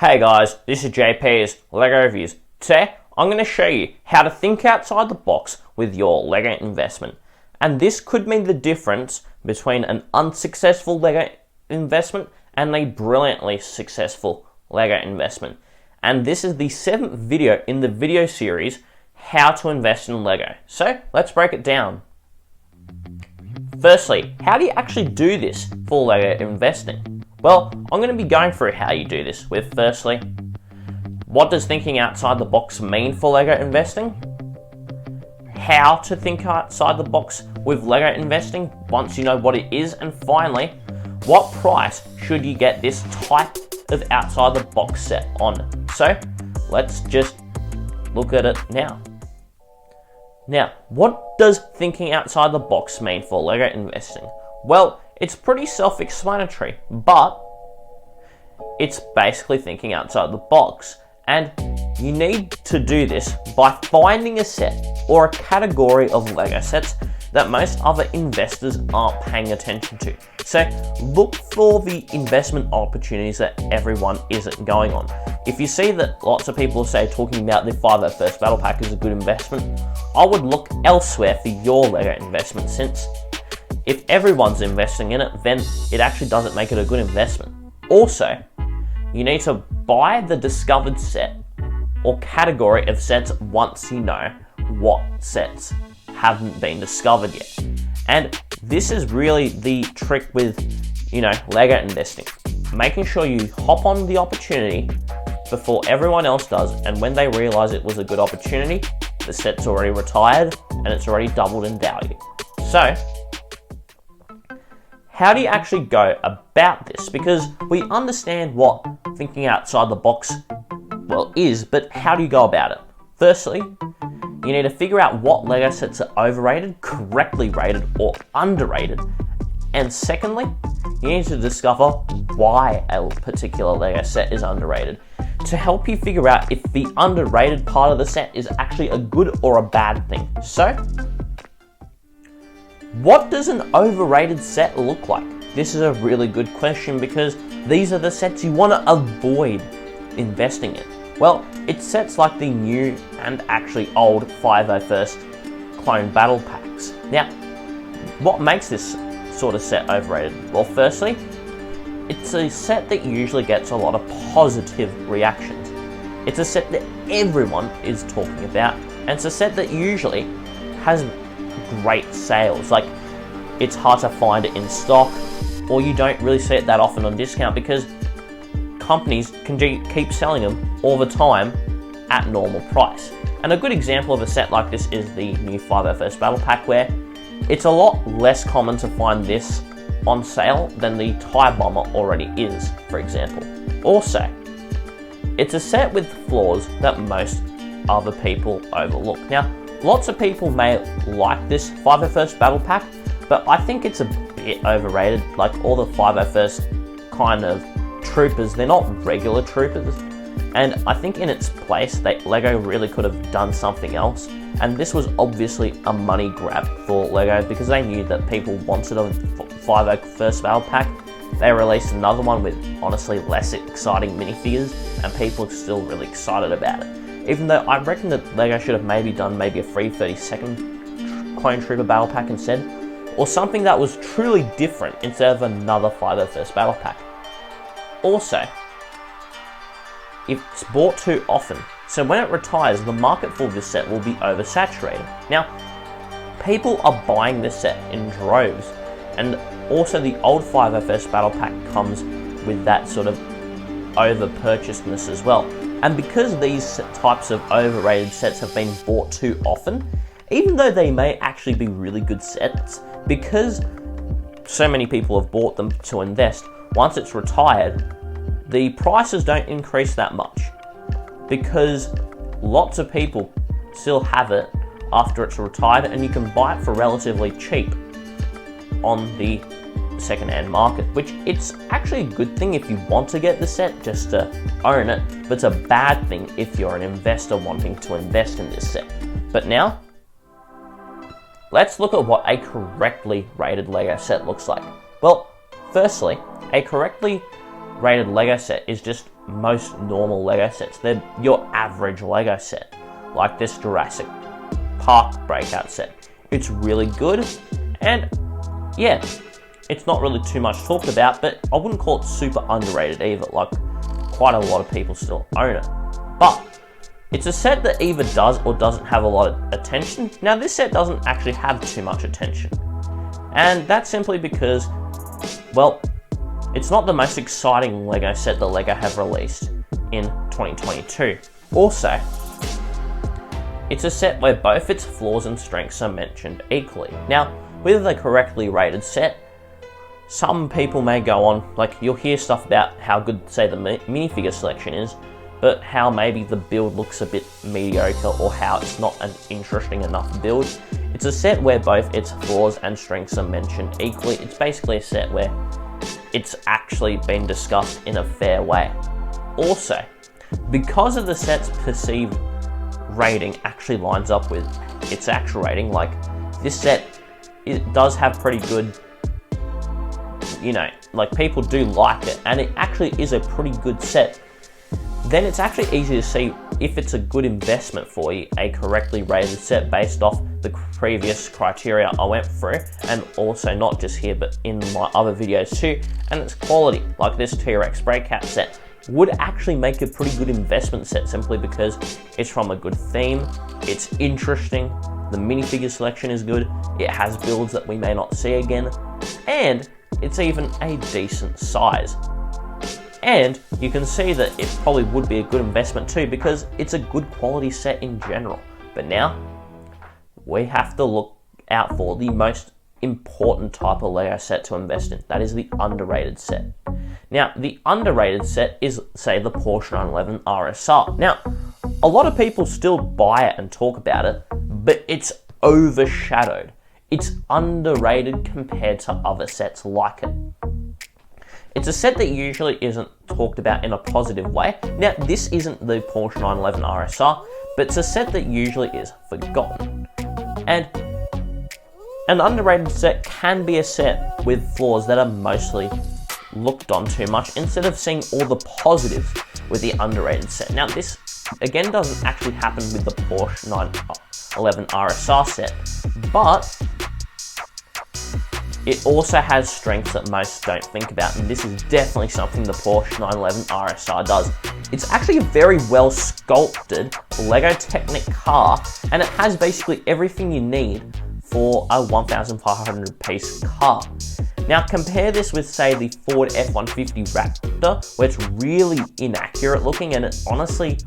Hey guys, this is JP's LEGO Reviews. Today, I'm going to show you how to think outside the box with your LEGO investment. And this could mean the difference between an unsuccessful LEGO investment and a brilliantly successful LEGO investment. And this is the 7th video in the video series, How to Invest in LEGO. So, let's break it down. Firstly, how do you actually do this for LEGO investing? Well, I'm going to be going through how you do this with, firstly, what does thinking outside the box mean for LEGO investing? How to think outside the box with LEGO investing once you know what it is, and finally, what price should you get this type of outside the box set on? So, let's just look at it now. Now, what does thinking outside the box mean for LEGO investing? Well, it's pretty self-explanatory, but it's basically thinking outside the box. And you need to do this by finding a set or a category of LEGO sets that most other investors aren't paying attention to. So look for the investment opportunities that everyone isn't going on. If you see that lots of people say talking about the 501st Battle Pack is a good investment, I would look elsewhere for your LEGO investment, since if everyone's investing in it, then it actually doesn't make it a good investment. Also, you need to buy the discovered set or category of sets once you know what sets haven't been discovered yet. And this is really the trick with, LEGO investing. Making sure you hop on the opportunity before everyone else does, and when they realize it was a good opportunity, the set's already retired and it's already doubled in value. So, how do you actually go about this? Because we understand what thinking outside the box, is, but how do you go about it? Firstly, you need to figure out what LEGO sets are overrated, correctly rated, or underrated. And secondly, you need to discover why a particular LEGO set is underrated, to help you figure out if the underrated part of the set is actually a good or a bad thing. So, what does an overrated set look like? This is a really good question, because these are the sets you want to avoid investing in. Well, it's sets like the new and actually old 501st Clone Battle Packs. Now, what makes this sort of set overrated? Well, firstly, it's a set that usually gets a lot of positive reactions. It's a set that everyone is talking about, and it's a set that usually has great sales. Like, it's hard to find it in stock, or you don't really see it that often on discount, because companies can keep selling them all the time at normal price. And a good example of a set like this is the new 501st Battle Pack, where it's a lot less common to find this on sale than the TIE Bomber already is, for example. Also, it's a set with flaws that most other people overlook. Now, lots of people may like this 501st Battle Pack, but I think it's a bit overrated. Like, all the 501st kind of troopers, they're not regular troopers. And I think in its place, LEGO really could have done something else. And this was obviously a money grab for LEGO, because they knew that people wanted a 501st Battle Pack. They released another one with honestly less exciting minifigures, and people are still really excited about it. Even though I reckon that LEGO should have done a free 32nd Clone Trooper Battle Pack instead, or something that was truly different instead of another 501st Battle Pack. Also, it's bought too often, so when it retires, the market for this set will be oversaturated. Now, people are buying this set in droves, and also the old 501st Battle Pack comes with that sort of over-purchasedness as well. And because these types of overrated sets have been bought too often, even though they may actually be really good sets, because so many people have bought them to invest, once it's retired, the prices don't increase that much, because lots of people still have it after it's retired, and you can buy it for relatively cheap on the second-hand market, which it's actually a good thing if you want to get the set just to own it, but it's a bad thing if you're an investor wanting to invest in this set. But now, let's look at what a correctly rated LEGO set looks like. Well, firstly, a correctly rated LEGO set is just most normal Lego sets. They're your average Lego set, like this Jurassic Park breakout set. It's really good, and yeah, it's not really too much talked about, but I wouldn't call it super underrated either. Like, quite a lot of people still own it. But it's a set that either does or doesn't have a lot of attention. Now, this set doesn't actually have too much attention, and that's simply because, well, it's not the most exciting Lego set that Lego have released in 2022. Also, it's a set where both its flaws and strengths are mentioned equally. Now, with the correctly rated set, some people may go on, like, you'll hear stuff about how good, say, the minifigure selection is, but how maybe the build looks a bit mediocre or how it's not an interesting enough build. It's a set where both its flaws and strengths are mentioned equally. It's basically a set where it's actually been discussed in a fair way. Also, because of the set's perceived rating actually lines up with its actual rating, like, this set, it does have pretty good, you know, like, people do like it, and it actually is a pretty good set, then it's actually easy to see if it's a good investment for you, a correctly rated set based off the previous criteria I went through, and also not just here but in my other videos too, and its quality, like this T-Rex breakout set, would actually make a pretty good investment set simply because it's from a good theme, it's interesting, the minifigure selection is good, it has builds that we may not see again, and it's even a decent size. And you can see that it probably would be a good investment too because it's a good quality set in general. But now, we have to look out for the most important type of Lego set to invest in. That is the underrated set. Now, the underrated set is, say, the Porsche 911 RSR. Now, a lot of people still buy it and talk about it, but it's overshadowed. It's underrated compared to other sets like it. It's a set that usually isn't talked about in a positive way. Now, this isn't the Porsche 911 RSR, but it's a set that usually is forgotten. And an underrated set can be a set with flaws that are mostly looked on too much instead of seeing all the positives with the underrated set. Now, this again doesn't actually happen with the Porsche 911 RSR set, but it also has strengths that most don't think about, and this is definitely something the Porsche 911 RSR does. It's actually a very well sculpted Lego Technic car, and it has basically everything you need for a 1,500 piece car. Now compare this with, say, the Ford F-150 Raptor, where it's really inaccurate looking, and it honestly,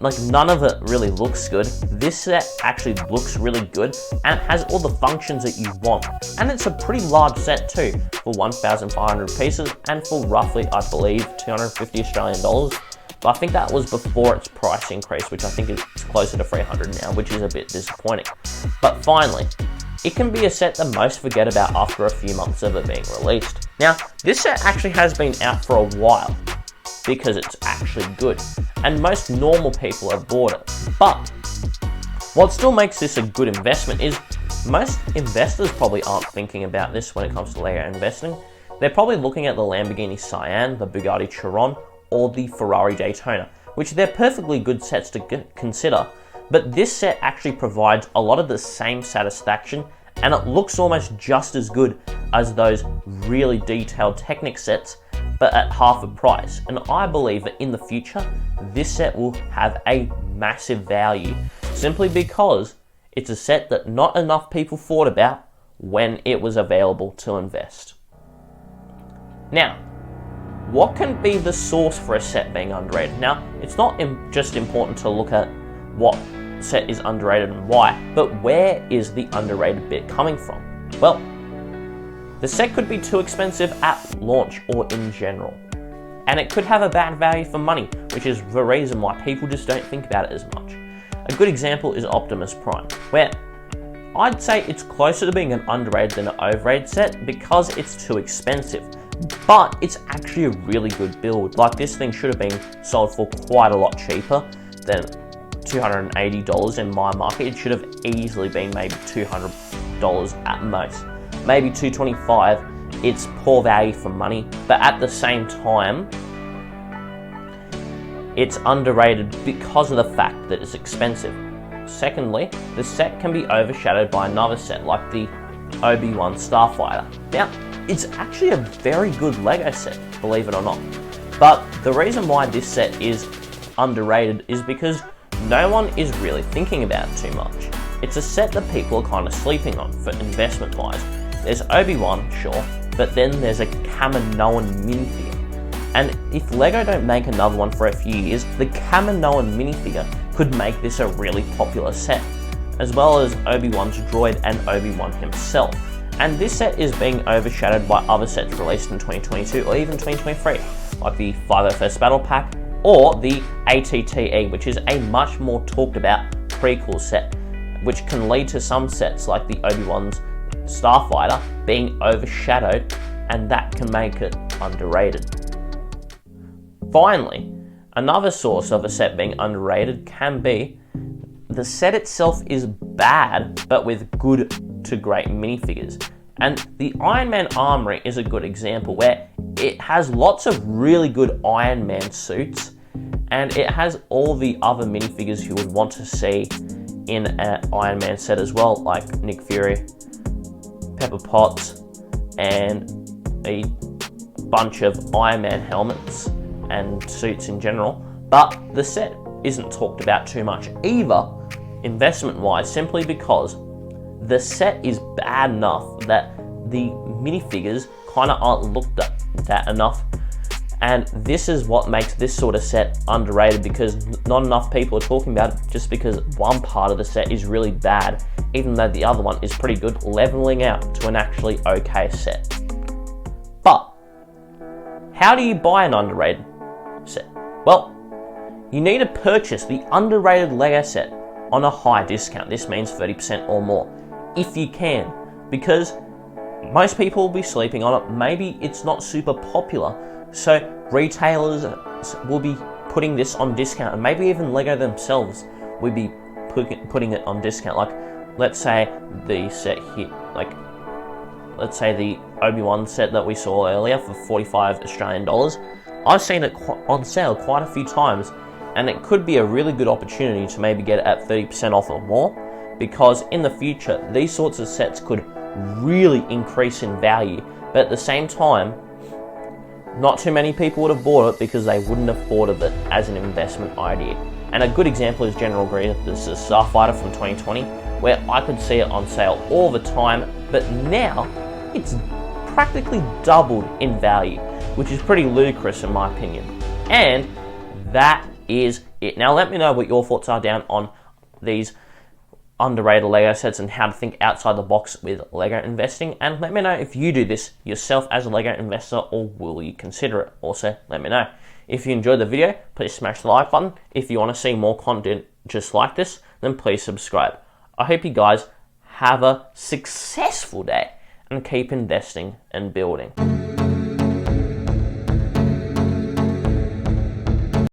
like, none of it really looks good. This set actually looks really good, and it has all the functions that you want. And it's a pretty large set too, for 1,500 pieces, and for roughly, I believe, 250 Australian dollars. But I think that was before its price increase, which I think is closer to 300 now, which is a bit disappointing. But finally, it can be a set that most forget about after a few months of it being released. Now, this set actually has been out for a while, because it's actually good, and most normal people have bought it. But what still makes this a good investment is most investors probably aren't thinking about this when it comes to Lego investing. They're probably looking at the Lamborghini Cayenne, the Bugatti Chiron, or the Ferrari Daytona, which they're perfectly good sets to consider, but this set actually provides a lot of the same satisfaction, and it looks almost just as good as those really detailed Technic sets, but at half the price. And I believe that in the future, this set will have a massive value simply because it's a set that not enough people thought about when it was available to invest. Now, what can be the source for a set being underrated? Now, it's not just important to look at what set is underrated and why, but where is the underrated bit coming from? Well, the set could be too expensive at launch or in general, and it could have a bad value for money, which is the reason why people just don't think about it as much. A good example is Optimus Prime, where I'd say it's closer to being an underrated than an overrated set because it's too expensive, but it's actually a really good build. Like, this thing should have been sold for quite a lot cheaper than $280 in my market. It should have easily been maybe $200 at most. Maybe $225, it's poor value for money, but at the same time, it's underrated because of the fact that it's expensive. Secondly, the set can be overshadowed by another set like the Obi-Wan Starfighter. Now, it's actually a very good LEGO set, believe it or not. But the reason why this set is underrated is because no one is really thinking about it too much. It's a set that people are kind of sleeping on for investment wise. There's Obi-Wan, sure, but then there's a Kaminoan minifigure. And if LEGO don't make another one for a few years, the Kaminoan minifigure could make this a really popular set, as well as Obi-Wan's droid and Obi-Wan himself. And this set is being overshadowed by other sets released in 2022 or even 2023, like the 501st Battle Pack or the ATTE, which is a much more talked about prequel set, which can lead to some sets like the Obi-Wan's Starfighter being overshadowed, and that can make it underrated. Finally, another source of a set being underrated can be the set itself is bad, but with good to great minifigures. And the Iron Man Armory is a good example where it has lots of really good Iron Man suits, and it has all the other minifigures you would want to see in an Iron Man set as well, like Nick Fury, Pepper Potts, and a bunch of Iron Man helmets and suits in general. But the set isn't talked about too much either, investment wise, simply because the set is bad enough that the minifigures kind of aren't looked at enough. And this is what makes this sort of set underrated, because not enough people are talking about it just because one part of the set is really bad, even though the other one is pretty good, leveling out to an actually okay set. But how do you buy an underrated set? Well, you need to purchase the underrated LEGO set on a high discount. This means 30% or more, if you can, because most people will be sleeping on it. Maybe it's not super popular, so retailers will be putting this on discount, and maybe even LEGO themselves will be putting it on discount. Like, let's say the set here, let's say the Obi-Wan set that we saw earlier for 45 Australian dollars. I've seen it on sale quite a few times, and it could be a really good opportunity to maybe get it at 30% off or more, because in the future these sorts of sets could really increase in value, but at the same time not too many people would have bought it because they wouldn't have thought of it as an investment idea. And a good example is General Grievous' Starfighter from 2020, where I could see it on sale all the time, but now it's practically doubled in value, which is pretty ludicrous in my opinion. And that is it. Now let me know what your thoughts are down on these underrated LEGO sets and how to think outside the box with LEGO investing, and let me know if you do this yourself as a LEGO investor, or will you consider it. Also, let me know. If you enjoyed the video, please smash the like button. If you want to see more content just like this, then please subscribe. I hope you guys have a successful day and keep investing and building.